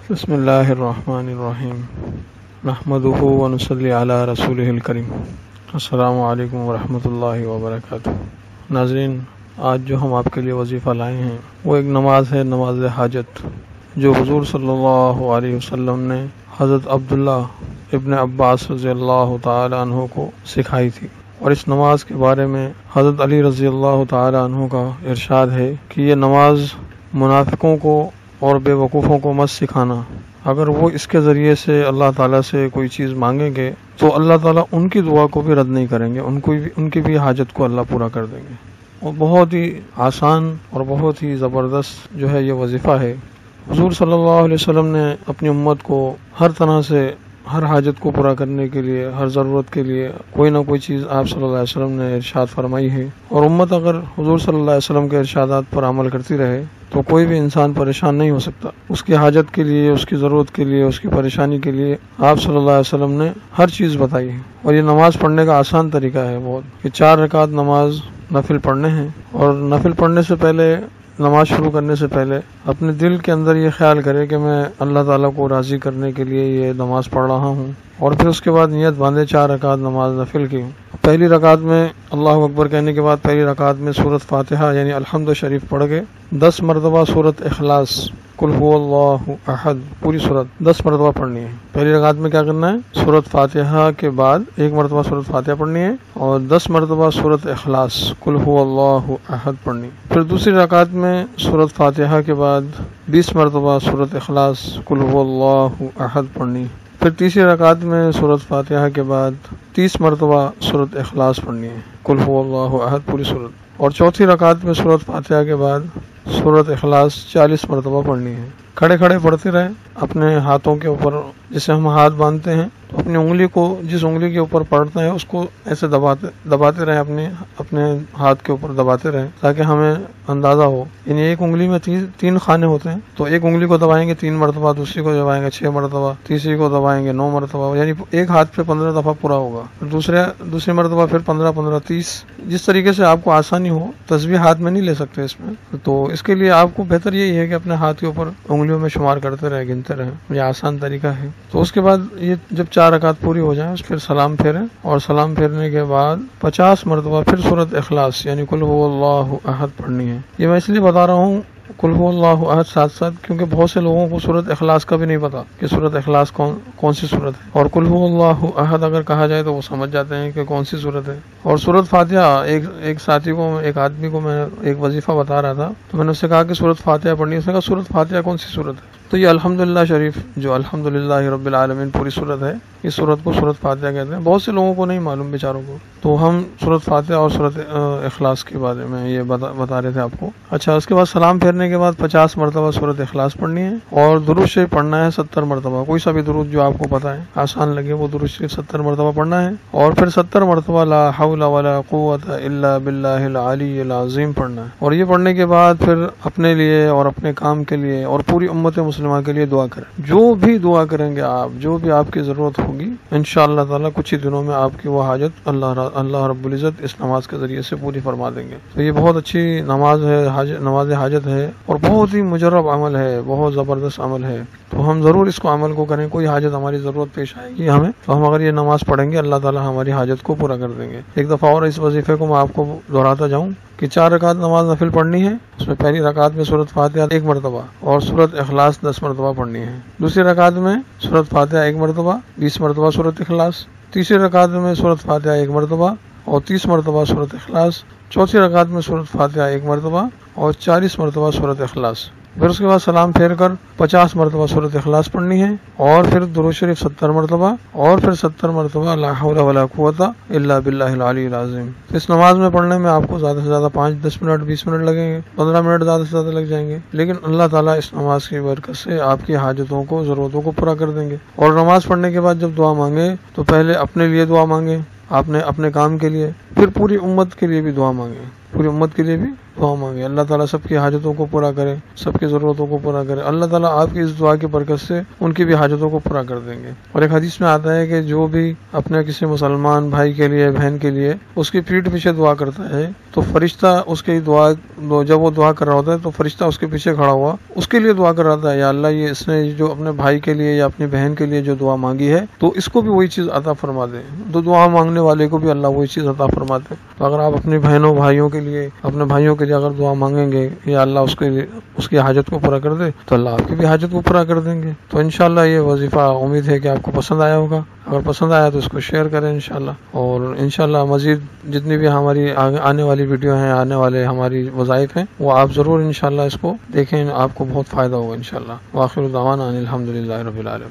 بسم اللہ الرحمن الرحیم نحمدہ ونصلی علی رسولہ الکریم۔ السلام علیکم ورحمۃ اللہ وبرکاتہ۔ ناظرین، آج جو ہم آپ کے لیے وظیفہ لائے ہیں وہ ایک نماز ہے، نماز حاجت، جو حضور صلی اللہ علیہ وسلم نے حضرت عبداللہ ابن عباس رضی اللہ تعالی عنہ کو سکھائی تھی۔ اور اس نماز کے بارے میں حضرت علی رضی اللہ تعالی عنہ کا ارشاد ہے کہ یہ نماز منافقوں کو اور بے وقوفوں کو مت سکھانا، اگر وہ اس کے ذریعے سے اللہ تعالیٰ سے کوئی چیز مانگیں گے تو اللہ تعالیٰ ان کی دعا کو بھی رد نہیں کریں گے، ان کی بھی حاجت کو اللہ پورا کر دیں گے۔ اور بہت ہی آسان اور بہت ہی زبردست جو ہے یہ وظیفہ ہے۔ حضور صلی اللہ علیہ وسلم نے اپنی امت کو ہر طرح سے ہر حاجت کو پورا کرنے کے لیے، ہر ضرورت کے لیے کوئی نہ کوئی چیز آپ صلی اللہ علیہ وسلم نے ارشاد فرمائی ہے۔ اور امت اگر حضور صلی اللہ علیہ وسلم کے ارشادات پر عمل کرتی رہے تو کوئی بھی انسان پریشان نہیں ہو سکتا۔ اس کی حاجت کے لیے، اس کی ضرورت کے لیے، اس کی پریشانی کے لیے آپ صلی اللہ علیہ وسلم نے ہر چیز بتائی ہے۔ اور یہ نماز پڑھنے کا آسان طریقہ ہے بہت، یہ 4 رکعت نماز نفل پڑھنے ہیں۔ اور نفل پڑھنے سے پہلے، نماز شروع کرنے سے پہلے اپنے دل کے اندر یہ خیال کرے کہ میں اللہ تعالیٰ کو راضی کرنے کے لیے یہ نماز پڑھ رہا ہوں، اور پھر اس کے بعد نیت باندھے 4 رکعت نماز نفل کی۔ پہلی رکعت میں اللہ اکبر کہنے کے بعد پہلی رکعت میں سورۃ فاتحہ یعنی الحمد شریف پڑھ کے 10 مرتبہ سورۃ اخلاص قل هو اللہ احد پوری سورت 10 مرتبہ پڑھنی ہے۔ پہلی رکعت میں کیا کرنا ہے؟ سورۃ فاتحہ کے بعد 1 مرتبہ سورۃ فاتحہ پڑھنی ہے اور 10 مرتبہ سورۃ اخلاص قل هو اللہ احد پڑھنی۔ پھر دوسری رکعت میں سورۃ فاتحہ کے بعد 20 مرتبہ سورۃ اخلاص قل هو اللہ احد پڑھنی۔ پھر تیسری رکعت میں سورۃ فاتحہ کے بعد 30 مرتبہ سورۃ اخلاص پڑھنی ہے قل هو اللہ احد پوری سورت۔ اور چوتھی رکعت میں سورۃ فاتحہ کے بعد سورۃ اخلاص 40 مرتبہ پڑھنی ہے۔ کھڑے کھڑے پڑھتے رہیں اپنے ہاتھوں کے اوپر، جسے ہم ہاتھ باندھتے ہیں تو اپنی انگلی کو، جس انگلی کے اوپر پڑھتے ہیں اس کو ایسے دباتے رہیں، اپنے ہاتھ کے اوپر دباتے رہیں تاکہ ہمیں اندازہ ہو۔ یعنی ایک انگلی میں 3 خانے ہوتے ہیں، تو ایک انگلی کو دبائیں گے 3 مرتبہ، دوسری کو دبائیں گے 6 مرتبہ، تیسری کو دبائیں گے 9 مرتبہ، یعنی ایک ہاتھ پہ 15 دفعہ پورا ہوگا۔ دوسری مرتبہ پھر 15 30، جس طریقے سے آپ کو آسانی ہو۔ تسبیح ہاتھ میں نہیں لے سکتے اس میں، تو اس کے لیے آپ کو بہتر یہی ہے کہ اپنے ہاتھ کے اوپر انگلیوں میں شمار کرتے رہے، گنتے رہے، یہ آسان طریقہ ہے۔ تو اس کے بعد یہ جب 4 رکعت پوری ہو جائیں پھر سلام پھیریں، اور سلام پھیرنے کے بعد 50 مرتبہ پھر سورۃ اخلاص یعنی قل هو اللہ احد پڑھنی ہے۔ یہ میں اس لیے بتا رہا ہوں قل هو اللہ احد ساتھ ساتھ، کیونکہ بہت سے لوگوں کو سورۃ اخلاص کا بھی نہیں پتا کہ سورۃ اخلاص کون سی سورت ہے، اور قل هو اللہ احد اگر کہا جائے تو وہ سمجھ جاتے ہیں کہ کون سی سورت ہے۔ اور سورۃ فاتحہ، ایک ساتھی کو، ایک آدمی کو میں ایک وظیفہ بتا رہا تھا تو میں نے اس سے کہا کہ سورۃ فاتحہ پڑھنی ہے، اس نے کہا سورۃ فاتحہ کون سی سورت ہے؟ تو یہ الحمدللہ شریف جو الحمدللہ رب العالمین پوری سورت ہے، اس سورت کو سورۃ فاتحہ کہتے ہیں۔ بہت سے لوگوں کو نہیں معلوم بیچاروں کو، تو ہم سورۃ فاتحہ اور سورۃ اخلاص کے بارے میں یہ بتا رہے تھے آپ کو۔ اچھا، اس کے بعد سلام پھیرنے کے بعد 50 مرتبہ سورۃ اخلاص پڑھنی ہے، اور درود شریف پڑھنا ہے 70 مرتبہ، کوئی سا بھی درود جو آپ کو پتہ ہے آسان لگے وہ درود شریف 70 مرتبہ پڑھنا ہے، اور پھر 70 مرتبہ لا حول ولا قوت الا باللہ العلی العظیم پڑھنا ہے۔ اور یہ پڑھنے کے بعد پھر اپنے لیے اور اپنے کام کے لیے اور پوری امت مسلمہ کے لیے دعا کریں۔ جو بھی دعا کریں گے آپ، جو بھی آپ کی ضرورت ہوگی، انشاءاللہ تعالیٰ کچھ ہی دنوں میں آپ کی وہ حاجت اللہ رب العزت اس نماز کے ذریعے سے پوری فرما دیں گے۔ تو یہ بہت اچھی نماز ہے، نماز حاجت ہے، اور بہت ہی مجرب عمل ہے، بہت زبردست عمل ہے۔ تو ہم ضرور اس کو عمل کو کریں۔ کوئی حاجت ہماری ضرورت پیش آئے گی ہمیں، تو ہم اگر یہ نماز پڑھیں گے اللہ تعالیٰ ہماری حاجت کو پورا کر دیں گے۔ ایک دفعہ اور اس وظیفے کو میں آپ کو دہراتا جاؤں کہ 4 رکعت نماز نفل پڑھنی ہے، اس میں پہلی رکعت میں سورۃ فاتحہ 1 مرتبہ اور سورۃ اخلاص 10 مرتبہ پڑھنی ہے۔ دوسری رکعت میں سورۃ فاتحہ 1 مرتبہ، 20 مرتبہ سورۃ اخلاص۔ تیسری رکعت میں سورۃ فاتحہ 1 مرتبہ اور 30 مرتبہ سورۃ اخلاص۔ چوتھی رکعت میں سورۃ فاتحہ 1 مرتبہ اور 40 مرتبہ سورۃ اخلاص۔ پھر اس کے بعد سلام پھیر کر 50 مرتبہ سورۃ اخلاص پڑھنی ہے، اور پھر درود شریف 70 مرتبہ، اور پھر 70 مرتبہ لا حول ولا قوت الا باللہ العلی العظیم۔ اس نماز میں پڑھنے میں آپ کو زیادہ سے زیادہ 5-10 منٹ 20 منٹ لگیں گے، 15 منٹ زیادہ سے زیادہ لگ جائیں گے، لیکن اللہ تعالیٰ اس نماز کی برکت سے آپ کی حاجتوں کو، ضرورتوں کو پورا کر دیں گے۔ اور نماز پڑھنے کے بعد جب دعا مانگے تو پہلے اپنے لیے دعا مانگے، آپ نے اپنے کام کے لیے، پھر پوری امت کے لیے بھی دعا مانگے، پوری امت کے لیے بھی دعا مانگے. اللہ تعالیٰ سب کی حاجتوں کو پورا کرے, سب کی ضرورتوں کو پورا کرے. اللہ تعالیٰ آپ کی اس دعا کی برکت سے ان کی بھی حاجتوں کو پورا کر دیں گے. اور ایک حدیث میں آتا ہے کہ جو بھی اپنے کسی مسلمان بھائی کے لیے, بہن کے لیے اس کی پیٹھ پیچھے دعا کرتا ہے تو فرشتہ اس کی دعا, جب وہ دعا کر رہا ہوتا ہے تو فرشتہ اس کے پیچھے کھڑا ہوا اس کے لیے دعا کر رہا تھا, یا اللہ یہ اس نے جو اپنے بھائی کے لیے یا اپنی بہن کے لیے جو دعا مانگی ہے تو اس کو بھی وہی چیز عطا فرما دے. تو دعا مانگنے والے کو بھی اللہ وہی چیز عطا فرما دے. تو اگر آپ اپنے بہنوں بھائیوں کے لیے, اپنے بھائیوں کے لیے اگر دعا مانگیں گے یا اللہ اس کی حاجت کو پورا کر دے تو اللہ آپ کی بھی حاجت کو پورا کر دیں گے. تو انشاءاللہ یہ وظیفہ امید ہے کہ آپ کو پسند آیا ہوگا. اگر پسند آیا تو اس کو شیئر کریں انشاءاللہ. اور انشاءاللہ مزید جتنی بھی ہماری آنے والی ویڈیو ہیں, آنے والے ہماری وظائف ہیں, وہ آپ ضرور انشاءاللہ اس کو دیکھیں, آپ کو بہت فائدہ ہوگا انشاءاللہ. وآخر دعوانا ان الحمدللہ رب العالمین.